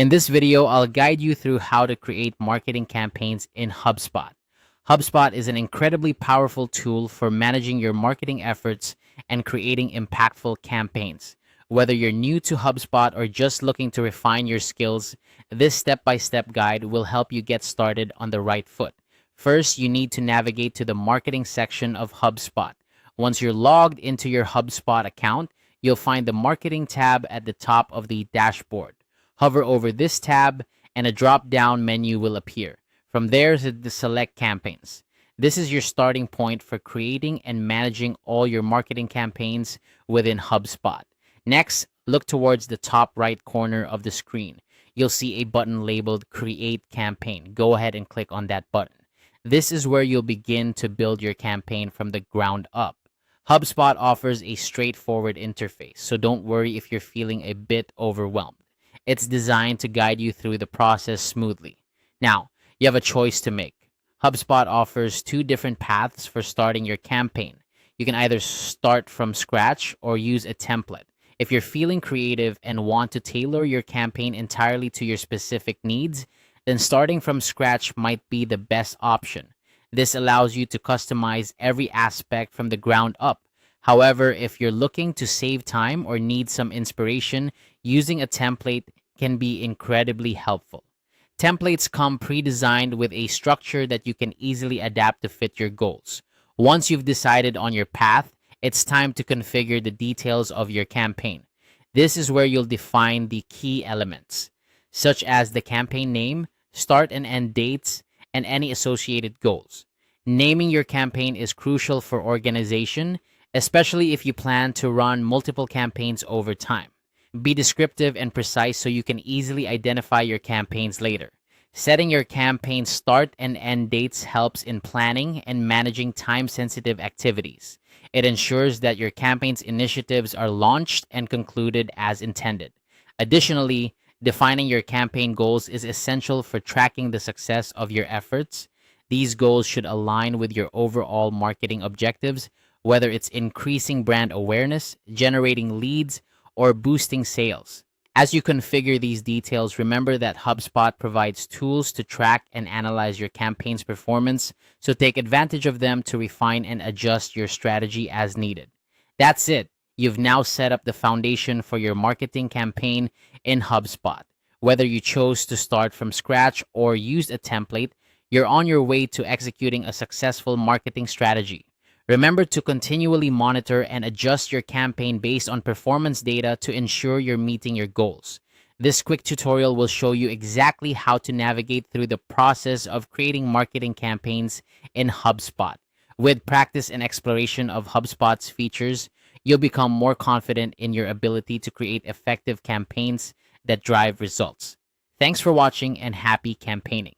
In this video, I'll guide you through how to create marketing campaigns in HubSpot. HubSpot is an incredibly powerful tool for managing your marketing efforts and creating impactful campaigns. Whether you're new to HubSpot or just looking to refine your skills, this step-by-step guide will help you get started on the right foot. First, you need to navigate to the marketing section of HubSpot. Once you're logged into your HubSpot account, you'll find the marketing tab at the top of the dashboard. Hover over this tab and a drop-down menu will appear. From there to select campaigns. This is your starting point for creating and managing all your marketing campaigns within HubSpot. Next, look towards the top right corner of the screen. You'll see a button labeled Create Campaign. Go ahead and click on that button. This is where you'll begin to build your campaign from the ground up. HubSpot offers a straightforward interface, so don't worry if you're feeling a bit overwhelmed. It's designed to guide you through the process smoothly. Now, you have a choice to make. HubSpot offers two different paths for starting your campaign. You can either start from scratch or use a template. If you're feeling creative and want to tailor your campaign entirely to your specific needs, then starting from scratch might be the best option. This allows you to customize every aspect from the ground up. However, if you're looking to save time or need some inspiration, using a template can be incredibly helpful. Templates come pre-designed with a structure that you can easily adapt to fit your goals. Once you've decided on your path, it's time to configure the details of your campaign. This is where you'll define the key elements, such as the campaign name, start and end dates, and any associated goals. Naming your campaign is crucial for organization, especially if you plan to run multiple campaigns over time. Be descriptive and precise so you can easily identify your campaigns later. Setting your campaign start and end dates helps in planning and managing time-sensitive activities. It ensures that your campaign's initiatives are launched and concluded as intended. Additionally, defining your campaign goals is essential for tracking the success of your efforts. These goals should align with your overall marketing objectives, whether it's increasing brand awareness, generating leads, or boosting sales. As you configure these details, remember that HubSpot provides tools to track and analyze your campaign's performance, so take advantage of them to refine and adjust your strategy as needed. That's it. You've now set up the foundation for your marketing campaign in HubSpot. Whether you chose to start from scratch or used a template, you're on your way to executing a successful marketing strategy. Remember to continually monitor and adjust your campaign based on performance data to ensure you're meeting your goals. This quick tutorial will show you exactly how to navigate through the process of creating marketing campaigns in HubSpot. With practice and exploration of HubSpot's features, you'll become more confident in your ability to create effective campaigns that drive results. Thanks for watching and happy campaigning.